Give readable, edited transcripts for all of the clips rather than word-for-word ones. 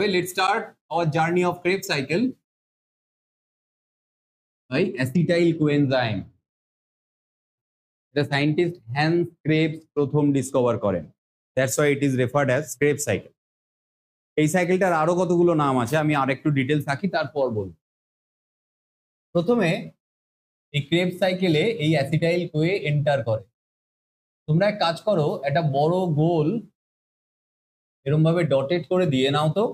তবে let's start our journey of Krebs cycle by acetyl coenzyme. এটা scientist Hans Krebs প্রথম discover করেন। That's why it is referred as Krebs cycle. এই সাইকেলটার আরো কতগুলো নাম আছে, আমি আর একটু ডিটেলস থাকি তারপর বলবো। প্রথমে এই ক্রেবস সাইকেলে এই অ্যাসিটাইল কোয়ে এন্টার করে। তোমরা এক কাজ করো, একটা বড় গোল এরকম ভাবে ডটেড করে দিয়ে নাও তো।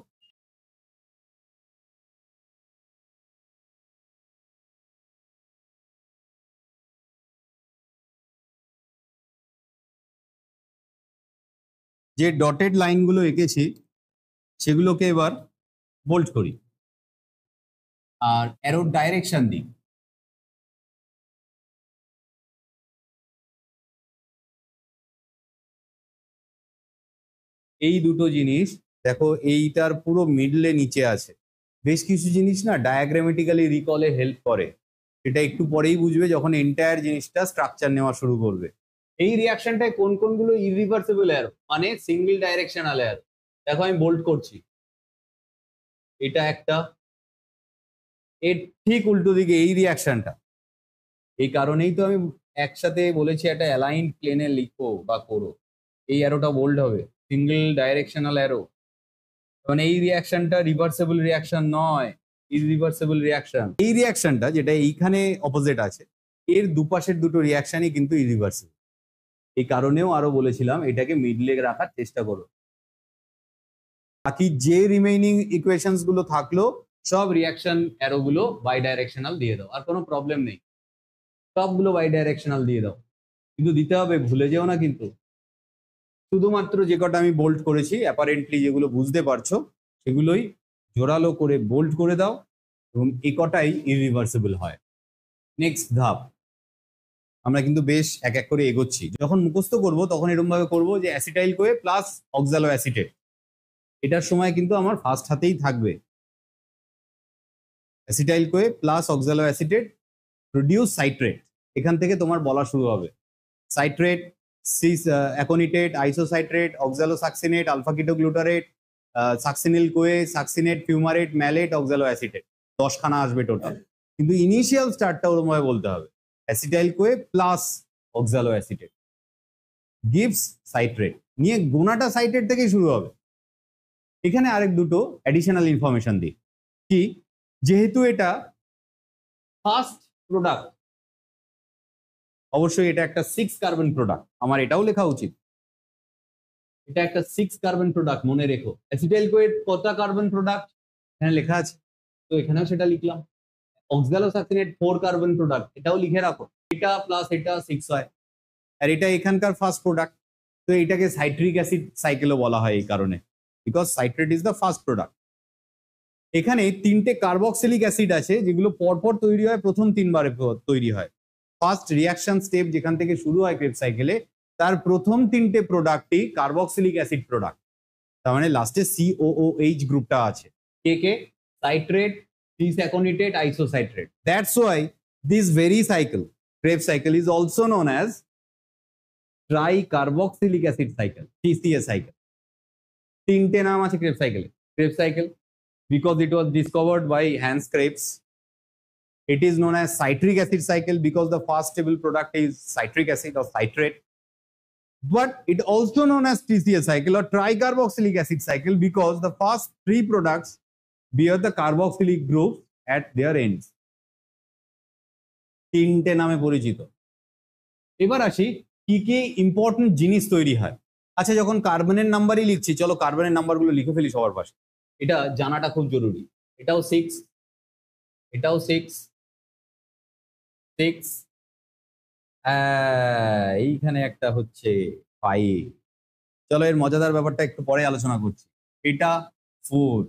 যে ডটেড লাইনগুলো এঁকেছি সেগুলোকে এবার বোল্ড করি আর অ্যারোর ডাইরেকশন দিই। এই দুটো জিনিস দেখো, এইটার পুরো মিডলে নিচে আছে। বেশ কিছু জিনিস না ডায়াগ্রামেটিক্যালি রিকলে হেল্প করে, এটা একটু পরেই বুঝবে যখন এন্টায়ার জিনিসটা স্ট্রাকচার নেওয়া শুরু করবে। এই রিয়াকশনটায় কোন কোনগুলো ইরিভার্সিবল অ্যারো মানে সিঙ্গেল ডাইরেকশনাল অ্যারো, দেখো আমি বোল্ড করছি। এটা একটা, এর ঠিক উল্টো দিকে এই রিয়াকশনটা। এই কারণেই তো আমি একসাথে বলেছি একটা অ্যালাইন্ড প্লেনে লিখো বা করো। এই অ্যারোটা বোল্ড হবে, সিঙ্গেল ডাইরেকশনাল অ্যারো। মানে এই রিয়াকশনটা রিভার্সেবল রিয়াকশন নয়, ইররিভার্সেবল রিয়াকশন। এই রিয়াকশনটা যেটা এইখানে অপোজিট আছে, এর দুপাশের দুটো রিয়াকশনই কিন্তু ইররিভার্সেবল। এই কারণেও আরো বলেছিলাম এটাকে মিডলে রাখার চেষ্টা করো। বাকি যে রিমেইনিং ইকুয়েশনস গুলো থাকলো সব রিয়াকশন অ্যারো গুলো বাই ডাইরেকশনাল দিয়ে দাও, আর কোনো প্রবলেম নেই, সবগুলো বাই ডাইরেকশনাল দিয়ে দাও। কিন্তু দিতে হবে, ভুলে যেও না কিন্তু। শুধুমাত্র যে কটা আমি বোল্ড করেছি অ্যাপারেন্টলি যেগুলো বুঝতে পারছো সেগুলোই জোরালো করে বোল্ড করে দাও, এবং এই কটাই ইররিভার্সিবল হয়। নেক্সট ধাপ, আমরা কিন্তু বেশ এক এক করে এগোচ্ছি। যখন মুখস্থ করব তখন এরকম ভাবে করবো যে অ্যাসিটাইল কোয়ে প্লাস অক্সালো অ্যাসিটেট, এটার সময় কিন্তু আমার ফার্স্ট হাতেই থাকবে। Acetyl CoA plus অক্সালো acetate produce citrate, এখান থেকে তোমার বলা শুরু হবে। Citrate, cis aconitate, আইসোসাইট্রেট, অক্সালোসাক্সিনেট, alpha কিটোগ্লুটারেট, সাকসিনিল Koi, succinate, fumarate, mallet, অক্সালো acetate, 10খানা আসবে টোটাল। কিন্তু ইনিশিয়াল স্টার্টটা ওরকম ভাবে বলতে হবে, acetyl CoA plus অক্সালো acetate gives citrate, নিয়ে গোনাটা সাইট্রেট থেকেই শুরু হবে। এখানে আরেক দুটো অ্যাডিশনাল ইনফরমেশন দিই কি, যেহেতু এটা ফার্স্ট প্রোডাক্ট, অবশ্যই এটা একটা 6 কার্বন প্রোডাক্ট, আমার এটাও লেখা উচিত। এটা একটা 6 কার্বন প্রোডাক্ট, মনে রেখো। অ্যাসিটাইল কোয়েট কত কার্বন প্রোডাক্ট এখানে লেখা আছে, তো এখানেও সেটা লিখলাম। অক্সালোসাক্সিনেট 4 কার্বন প্রোডাক্ট, এটাও লিখে রাখো। এটা প্লাস এটা 6 হয়, আর এটা এখানকার ফার্স্ট প্রোডাক্ট, তো এটাকে সাইট্রিক অ্যাসিড সাইকেলও বলা হয় এই কারণে, because citrate is the first product. এখানে 3টে কার্বক্সিলিক অ্যাসিড আছে যেগুলো পরপর তৈরি হয়, প্রথম 3বারে তৈরি হয়। ফার্স্ট রিয়াকশন স্টেপ যেখান থেকে শুরু হয় ক্রেবস সাইকেলে, তার প্রথম 3টে প্রোডাক্টই কার্বক্সিলিক অ্যাসিড প্রোডাক্ট। তার মানে লাস্টে COOH গ্রুপটা আছে। কে কে? Citrate, cis aconitate, isocitrate. That's why this very cycle, Krebs cycle, is also known as tricarboxylic acid cycle, TCA cycle. 3টে নাম আছে ক্রেবস সাইকেলে। Krebs cycle because it was discovered by Hans Krebs. It is known as citric acid cycle because the first stable product is citric acid or citrate. But it also known as TCA cycle or tricarboxylic acid cycle because the first 3 products bear the carboxylic groups at their ends. 3টে নামে পরিচিত। এবার আসি কি কি important জিনিস তৈরি হয়। আচ্ছা, যখন কার্বনের নাম্বারই লিখছি, চলো কার্বনের নাম্বারগুলো লিখে ফেলি সবার পাশে। এটা জানাটা খুব জরুরি। এটাও 6, এটাও 6, 6, এইখানে একটা হচ্ছে 5। চলো এর মজাদার ব্যাপারটা একটু পরে আলোচনা করছি। এটা 4,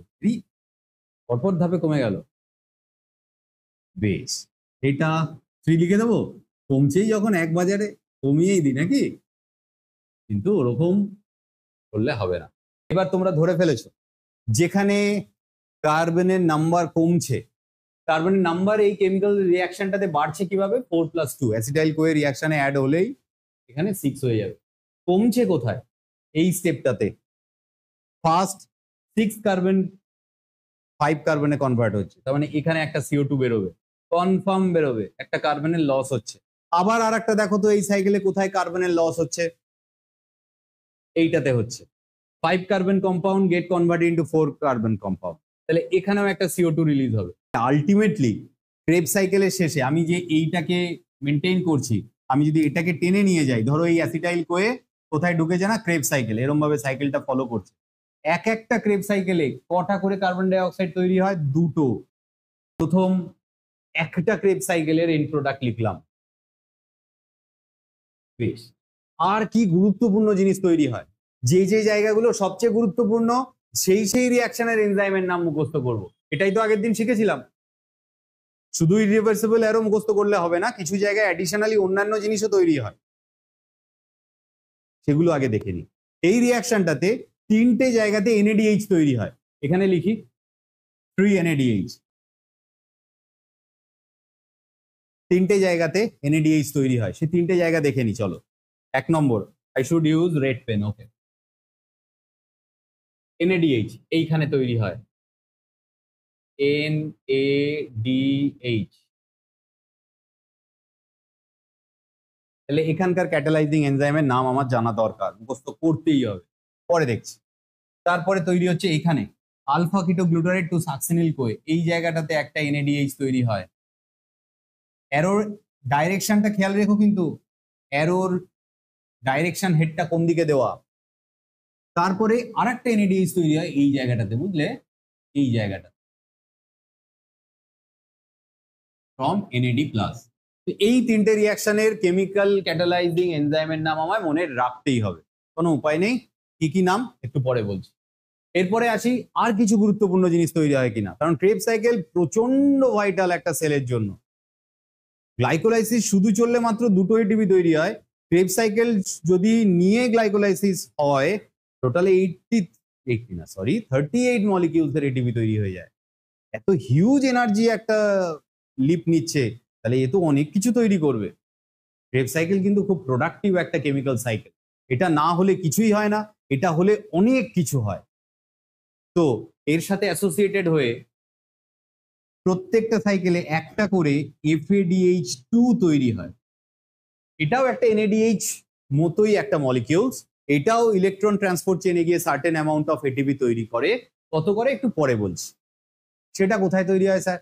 পরপর ধাপে কমে গেল, বেশ। এটা 3 লিখে দেবো, কমছেই যখন এক বাজারে কমিয়েই দিই নাকি, কিন্তু ওরকম করলে হবে না। এবার তোমরা ধরে ফেলেছো যেখানে কার্বনের নাম্বার কমছে, কার্বনের নাম্বার এই কেমিক্যাল রিয়াকশনটাতে বাড়ছে কিভাবে? 4+2 অ্যাসিটাইল কোয়ে রিয়াকশনে অ্যাড হলেই এখানে 6 হয়ে যাবে। কমছে কোথায়? এই স্টেপটাতে। ফার্স্ট 6 কার্বন 5 কার্বনে কনভার্ট হচ্ছে, তার মানে এখানে একটা CO2 বেরোবে, কনফার্ম বেরোবে, একটা কার্বনের লস হচ্ছে। আবার আর একটা দেখো তো এই সাইকেলে কোথায় কার্বনের লস হচ্ছে, এইটাতে হচ্ছে। 5 carbon compound get converted into 4 carbon compound, তাহলে এখানেও একটা CO2 রিলিজ হবে। আলটিমেটলি ক্রেব সাইকেলের শেষে আমি যে এইটাকে মেনটেন করছি, আমি যদি এটাকে টেনে নিয়ে যাই, ধরো এই অ্যাসিটাইল কোয়ে কোথায় ঢুকেছে না, ক্রেব সাইকেল, এরকম ভাবে সাইকেলটা ফলো করছে। এক একটা ক্রেব সাইকেলে কটা করে কার্বন ডাই অক্সাইড তৈরি হয়? দুটো। প্রথম একটা ক্রেব সাইকেলের এন্ড প্রোডাক্ট লিখলাম। বেশ, আর কি গুরুত্বপূর্ণ জিনিস তৈরি হয়, যে যে জায়গাগুলো সবচেয়ে গুরুত্বপূর্ণ সেই সেই রিয়াকশনের এনজাইমের নাম মুখস্থ করব। এটাই তো আগের দিন শিখেছিলাম। শুধু ইরিভার্সিবল অ্যারো মুখস্থ করলে হবে না, কিছু জায়গায় অ্যাডিশনালি অন্যান্য জিনিসও তৈরি হয়, সেগুলো আগে দেখে নিই। এই রিয়াকশনটাতে 3টে জায়গাতে NADH তৈরি হয়, এখানে লিখি 3 NADH। 3টে জায়গাতে NADH তৈরি হয়, সেই 3টে জায়গা দেখে নি চলো। 1 number, I should use red pen. Okay, NADH এইখানে তৈরি হয়, NADH। তাহলে এখানকার ক্যাটালাইজিং এনজাইমের নাম আমার জানা দরকার, মুখস্থ করতেই হবে, পরে দেখছি। তারপরে তৈরি হচ্ছে এখানে আলফা কিটো গ্লুটারেট টু সাকসিনিল কোয়ে, এই জায়গাটাতে একটা NADH তৈরি হয়। অ্যারোর ডাইরেকশনটা খেয়াল রেখো, কিন্তু অ্যারোর ডাইরেকশন হেডটা কোন দিকে দেওয়া। তারপরে আরেকটা NADH তৈরি হয় এই জায়গাটাতে, বুঝলে, এই জায়গাটা ফ্রম NAD+। এই 3টে রিয়াকশনের কেমিক্যাল ক্যাটালাইজিং এনজাইমের নাম আমায় মনে রাখতেই হবে, কোনো উপায় নেই। কি কি নাম একটু পরে বলছি। এরপরে আসি আর কিছু গুরুত্বপূর্ণ জিনিস তৈরি হয় কিনা, কারণ ক্রেব সাইকেল প্রচন্ড ভাইটাল একটা সেলের জন্য। গ্লাইকোলাইসিস শুধু চললে মাত্র 2টো ATP তৈরি হয়, ক্রেব সাইকেল যদি নিয়ে গ্লাইকোলাইসিস হয় টোটালি 38 মলিকিউলসের ATP তৈরি হয়ে যায়। এত হিউজ এনার্জি একটা লিপ নিচ্ছে, তাহলে এ তো অনেক কিছু তৈরি করবে। ক্রেব সাইকেল কিন্তু খুব প্রোডাক্টিভ একটা কেমিক্যাল সাইকেল, এটা না হলে কিছুই হয় না, এটা হলে অনেক কিছু হয়। তো এর সাথে অ্যাসোসিয়েটেড হয়ে প্রত্যেকটা সাইকেলে একটা করে FADH2 তৈরি হয়। এটাও একটা NADH মতোই একটা মলিকিউলস, এটাও ইলেকট্রন ট্রান্সপোর্ট চেনে গিয়ে সার্টেন অ্যামাউন্ট অফ ATP তৈরি করে। কত করে একটু পরে বলছি। সেটা কোথায় তৈরি হয় স্যার?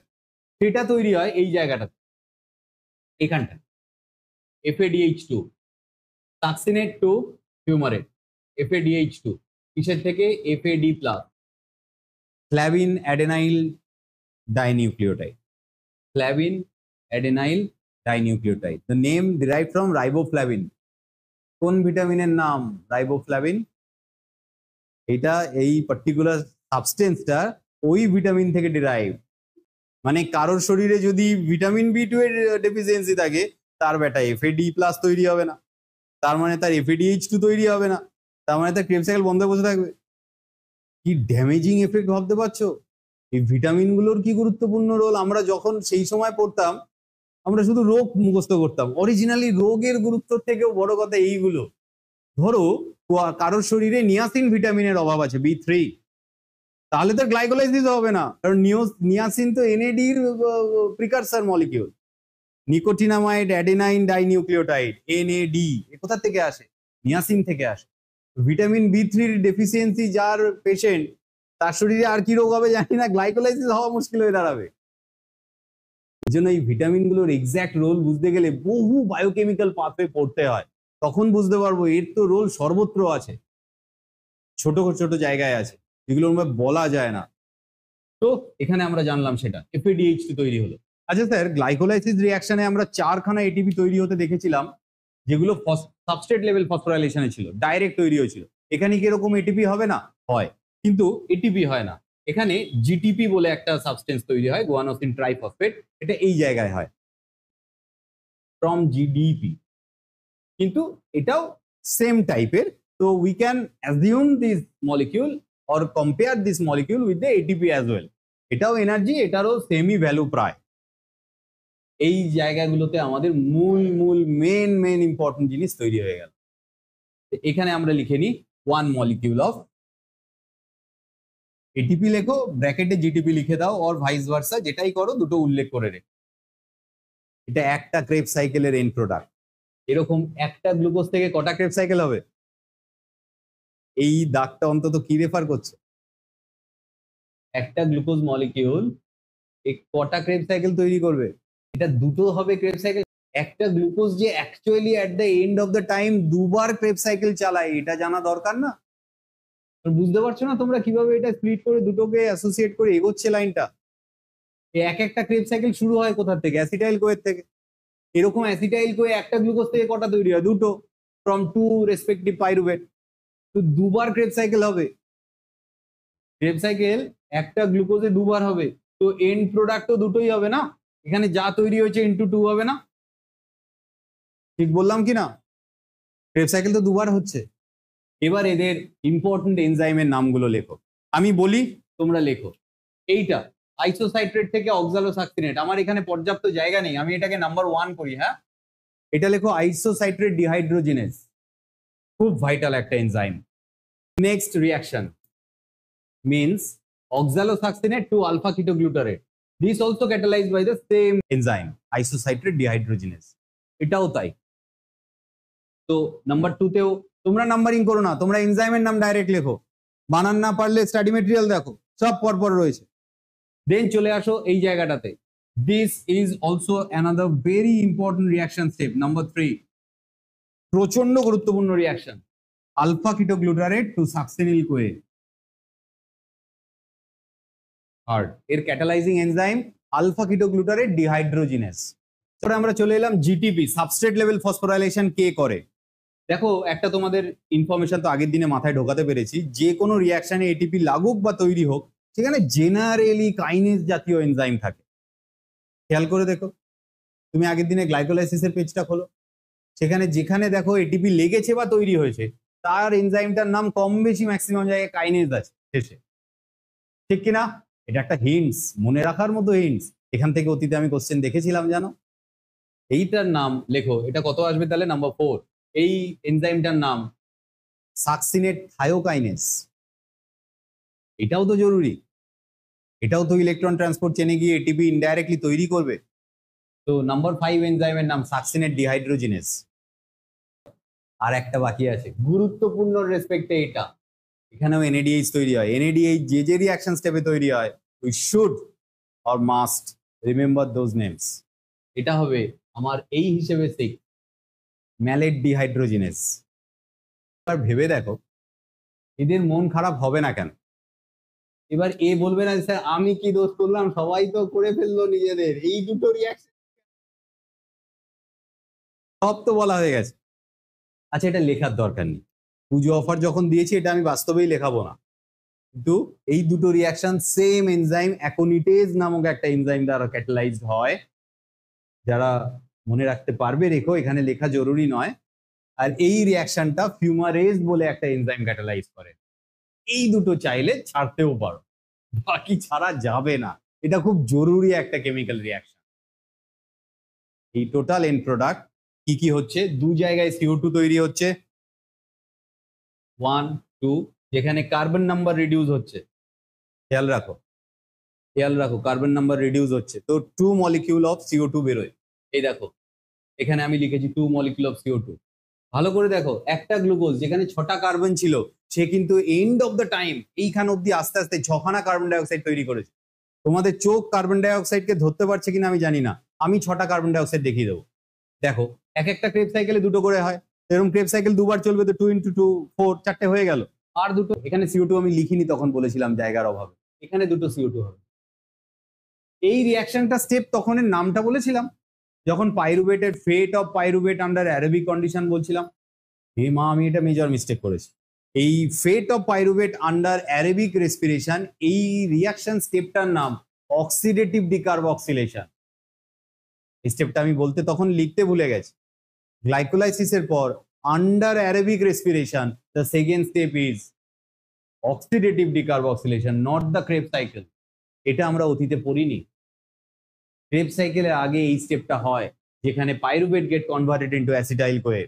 সেটা তৈরি হয় এই জায়গাটাতে, এখানটা FADH2, succinate two fumarate, FADH2 কিসের থেকে? FAD+, flavin adenyl dinucleotide, flavin adenyl dinucleotide. The name derived from riboflavin. কোন ভিটামিনের নাম? রাইবোফ্ল্যাভিন। এটা এই পার্টিকুলার সাবস্টেন্সটা ওই ভিটামিন থেকে ডিরাইভ। মানে কারোর শরীরে যদি ভিটামিন B2 এর ডেফিসিয়েন্সি থাকে, তার বেটা FAD+ তৈরি হবে না, তার মানে তার FADH2 তৈরি হবে না, তার মানে তার ক্রেব সাইকেল বন্ধ বসে থাকবে। কি ড্যামেজিং এফেক্ট ভাবতে পারছো? এই ভিটামিনগুলোর কি গুরুত্বপূর্ণ রোল। আমরা যখন সেই সময় পড়তাম আমরা শুধু রোগ মুখস্থ করতাম, অরিজিনালি রোগের গুরুত্ব থেকেও বড় কথা এইগুলো। ধরো কারোর শরীরে নিয়াসিন ভিটামিনের অভাব আছে, B3, তাহলে তো গ্লাইকোলাইসিস হবে না, কারণ নিয়াসিন তো NAD এর precursor molecule. Nicotinamide adenine dinucleotide, NAD, এ কোথা থেকে আসে? নিয়াসিন থেকে আসে। ভিটামিন B3 ডেফিসিয়েন্সি যার পেশেন্ট, তার শরীরে আর কি রোগ হবে জানি না, গ্লাইকোলাইসিস হওয়া মুশকিল হয়ে দাঁড়াবে। এই জন্য এই ভিটামিনগুলোর এক্স্যাক্ট রোল বুঝতে গেলে বহু বায়োকেমিক্যাল পাথওয়ে পড়তে হয়, তখন বুঝতে পারবো এর তো রোল সর্বত্র আছে, ছোট ছোট জায়গায় আছে, যেগুলো আমরা বলা যায় না। তো এখানে আমরা জানলাম সেটা FADH2 তৈরি হলো। আচ্ছা স্যার, গ্লাইকোলাইসিস রিঅ্যাকশনে আমরা 4খানা ATP তৈরি হতে দেখেছিলাম, যেগুলো সাবস্ট্রেট লেভেল ফসফোরাইলেশনে ছিল, ডাইরেক্ট তৈরি হয়েছিল। এখানে কি এরকম ATP হবে না? হয়, কিন্তু ATP হয় না, এখানে GTP বলে একটা সাবস্টেন্স তৈরি হয়, গুয়ানোসিন ট্রাইফসফেট, এটা এই জায়গায় হয় ফ্রম GDP, কিন্তু এটাও সেম টাইপের। তো we can assume this molecule or compare this molecule with the ATP as well. এটাও এনার্জি, এটারও সেমই ভ্যালু প্রায়। এই জায়গাগুলোতে আমাদের মূল মেন ইম্পর্টেন্ট জিনিস তৈরি হয়ে গেল। এখানে আমরা লিখে নিই 1 molecule of এটিপি লেখো, ব্র্যাকেটে জিটিপি লিখে দাও, অর ভাইস ভার্সা, যেটাই করো দুটো উল্লেখ করে রেখো। এটা একটা ক্রেব সাইকেলের এন্ড প্রোডাক্ট। এরকম একটা গ্লুকোজ থেকে কটা ক্রেব সাইকেল হবে? এই দাগটা অন্তত কি রেফার করছে? একটা গ্লুকোজ মলিকিউল কটা ক্রেব সাইকেল তৈরি করবে? এটা দুটো হবে ক্রেব সাইকেল। একটা গ্লুকোজ যে actually at the end of the time দুবার ক্রেব সাইকেল চালায়, এটা জানা দরকার না? বুঝতে পারছো না তোমরা কিভাবে এটা স্প্লিট করে দুটোকে অ্যাসোসিয়েট করে এগোচ্ছে লাইনটা? এক একটা ক্রেব সাইকেল শুরু হয় কোথা থেকে? অ্যাসিটাইল কোয়ের থেকে। এরকম অ্যাসিটাইল কোয়ে একটা গ্লুকোজ থেকে কটা তৈরি হয়? দুটো, ফ্রম টু রেসপেক্টিভ পাইরুভেট। তো দুবার ক্রেব সাইকেল হবে। ক্রেব সাইকেল একটা গ্লুকোজে দুবার হবে, তো এন্ড প্রোডাক্ট তো দুটোই হবে না? এখানে যা তৈরি হয়েছে ইন্টু টু হবে না? ঠিক বললাম কি না? ক্রেব সাইকেল তো দুবার হচ্ছে। এবার এদের ইম্পর্টেন্ট এনজাইমের নামগুলো লেখো। আমি বলি, তোমরা লেখো। এইটা আইসোসাইট্রেট থেকে অক্সালোসাক্সিনেট, আমার এখানে পর্যাপ্ত জায়গা নেই, আমি এটাকে নাম্বার 1 করি। হ্যাঁ, এটা লেখো আইসোসাইট্রেট ডিহাইড্রোজিনেস, খুব ভাইটাল একটা enzyme. Next reaction means oxalosuccinate to alpha ketoglutarate. This also catalyzed by the same enzyme, isocytrate dehydrogenase. এটাও তাই। তো নাম্বার 2 তেও তোমরা নাম্বারিং করো না, তোমরা এনজাইমের নাম ডাইরেক্ট লেখো। বানান না পারলে স্টাডি মেটেরিয়াল দেখো, সব পরপর রয়েছে। দেন চলে আসো এই জায়গাটাতে। This is also another very important reaction step, number 3. প্রচন্ড গুরুত্বপূর্ণ reaction, alpha কিটোগ্লুটারেট two সাকসিনিল Koi. Hard এর ক্যাটালাইজিং এনজাইম আলফা কিটোগ্লুটারেট ডিহাইড্রোজিনেস। তারপরে আমরা চলে এলাম জিটিপি, সাবস্ট্রেট লেভেল ফসফোরাইলেশন কে করে? দেখো, একটা তোমাদের ইনফরমেশন তো আগের দিনে মাথায় ঢোকাতে পেরেছি, যে কোনো রিঅ্যাকশনে এটিপি লাগুক বা তৈরি হোক, সেখানে জেনারেলি কাইনেজ জাতীয় এনজাইম থাকে। খেয়াল করে দেখো, তুমি আগের দিনে গ্লাইকোলাইসিসের পেজটা খোলো, সেখানে যেখানে দেখো এটিপি লেগেছে বা তৈরি হয়েছে, তার এনজাইমটার নাম কম বেশি ম্যাক্সিমাম জায়গায় কাইনেজ আছে শেষে, ঠিক কিনা? এটা একটা হিন্টস, মনে রাখার মতো হিন্টস। এখান থেকে অতীতে আমি কোশ্চেন দেখেছিলাম জানো। এইটার নাম লেখো, এটা কত আসবে তাহলে? নাম্বার 4। এই এনজাইমটার নাম সাকসিনেট থায়োকাইনেস। এটাও তো জরুরি, এটাও তো ইলেকট্রন ট্রান্সপোর্ট চেনে গিয়ে এটিপি ইনডাইরেক্টলি তৈরি করবে। তো নাম্বার 5 এনজাইমের নাম সাকসিনেট ডিহাইড্রোজিনেস। আর একটা বাকি আছে গুরুত্বপূর্ণ রেসপেক্টে, এটা এখানেও এনএডিএইচ তৈরি হয়। এনএডিএইচ যে যে রিঅ্যাকশন স্টেপে তৈরি হয়, we should or must remember those names. এটা হবে আমার এই হিসেবে 6, ম্যালেট ডিহাইড্রোজিনেস। এবার ভেবে দেখো, এদের মন খারাপ হবে না কেন? এবার এ বলবে না স্যার আমি কি দোষ করলাম, সবাই তো করে ফেললো নিজেদের, এই দুটো রিঅ্যাকশন সব তো বলা হয়ে গেছে। আচ্ছা, এটা লেখার দরকার নেই, পুজো অফার যখন দিয়েছি এটা আমি বাস্তবেই লেখাবো না, কিন্তু এই দুটো রিঅ্যাকশন সেম এনজাইম অ্যাকোনিটেজ নামক একটা এনজাইম দ্বারা ক্যাটালাইজড হয়। যারা মনে রাখতে পারবে রেখো, এখানে লেখা জরুরি নয়। আর এই রিঅ্যাকশনটা ফিউমারেজ বলে একটা এনজাইম ক্যাটালাইজ করে। এই দুটো চাইলে ছাড়তেও পারো, বাকি ছাড়া যাবে না। এটা খুব জরুরি একটা কেমিক্যাল রিঅ্যাকশন। এই টোটাল এন্ড প্রোডাক্ট কি কি হচ্ছে? দু জায়গায় CO2 তৈরি হচ্ছে, 1 2, যেখানে কার্বন নাম্বার রিডিউস হচ্ছে। খেয়াল রাখো, খেয়াল রাখো, কার্বন নাম্বার রিডিউস হচ্ছে, তো 2 মলিকিউল অফ CO2 বেরোয়। এই দেখো, এখানে আমি লিখেছি 2 মলিকিউল অফ CO2। ভালো করে দেখো, একটা গ্লুকোজ যেখানে 6টা কার্বন ছিল, সে কিন্তু এন্ড অফ দ্য টাইম এইখান অব্দি আস্তে আস্তে 6খানা কার্বন ডাইঅক্সাইড তৈরি করেছে। তোমাদের চোখ কার্বন ডাইঅক্সাইডকে ধরতে পারছে কিনা আমি জানি না, আমি 6টা কার্বন ডাইঅক্সাইড দেখিয়ে দেবো। দেখো, এক একটা ক্রেব সাইকেলে দুটো করে হয়, এরকম ক্রেব সাইকেল দুবার চলবে, তো 2 × 2 4, 4টে হয়ে গেল। আর দুটো, এখানে CO2 আমি লিখিনি, তখন বলেছিলাম জায়গার অভাবে, এখানে দুটো CO2 হবে। এই রিঅ্যাকশনটা স্টেপ তখনের নামটা বলেছিলাম যখন পাইরুভেটের fate of pyruvate under aerobic condition বলছিলাম। মা, আমি এটা মেজর মিস্টেক করেছি। এই fate of pyruvate under aerobic respiration, এই রিঅ্যাকশন স্টেপটার নাম অক্সিডেটিভ ডিকার্বক্সিলেশন। এই স্টেপটা আমি বলতে তখন লিখতে ভুলে গেছি। গ্লাইকোলাইসিসের পর under aerobic respiration, the second step is oxidative decarboxylation, not the Kreb cycle. এটা আমরা অতীতে পড়িনি। ক্রেব সাইকেলের আগে এই স্টেপটা হয়, যেখানে pyruvate get converted into acetyl CoA.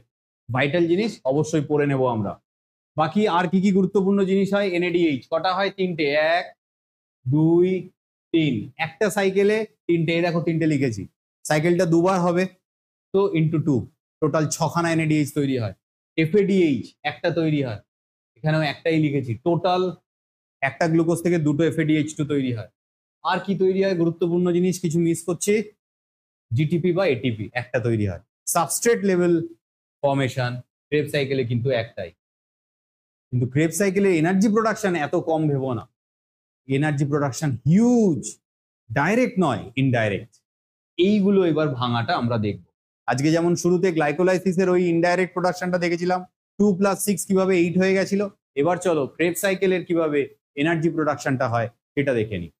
Vital জিনিস অবশ্যই পড়ে নেব আমরা। বাকি আর কি কি গুরুত্বপূর্ণ জিনিস হয়? NADH কটা হয়? 3টে, 1 2 3 একটা সাইকেলে তিনটে, এই দেখো তিনটে লিখেছি, সাইকেলটা দুবার হবে তো ইন্টু 2, টোটাল 6খানা NADH তৈরি হয়। FADH একটা তৈরি হয়, এখানেও একটাই লিখেছি, টোটাল একটা গ্লুকোজ থেকে দুটো FADH2 তৈরি হয়। আর কি তৈরি হয় গুরুত্বপূর্ণ জিনিস, কিছু মিস করছি, জিটিপি বা এটিপি একটা তৈরি হয়। সাবস্ট্রেট লেভেল ফর্মেশন ক্রেব সাইকেলে কিন্তু একটাই, কিন্তু ক্রেব সাইকেলে এনার্জি প্রোডাকশন এত কম ভেবো না, এনার্জি প্রোডাকশন হিউজ, ডাইরেক্ট নয় ইনডাইরেক্ট। এইগুলো এবার ভাঙাটা আমরা দেখব। আজকে যেমন শুরুতে গ্লাইকোলাইসিসের ওই ইনডাইরেক্ট প্রোডাকশনটা দেখেছিলাম, 2 + 6 কিভাবে 8 হয়ে গেছিল, এবার চলো ক্রেব সাইকেলের কিভাবে এনার্জি প্রোডাকশনটা হয় সেটা দেখে নিই।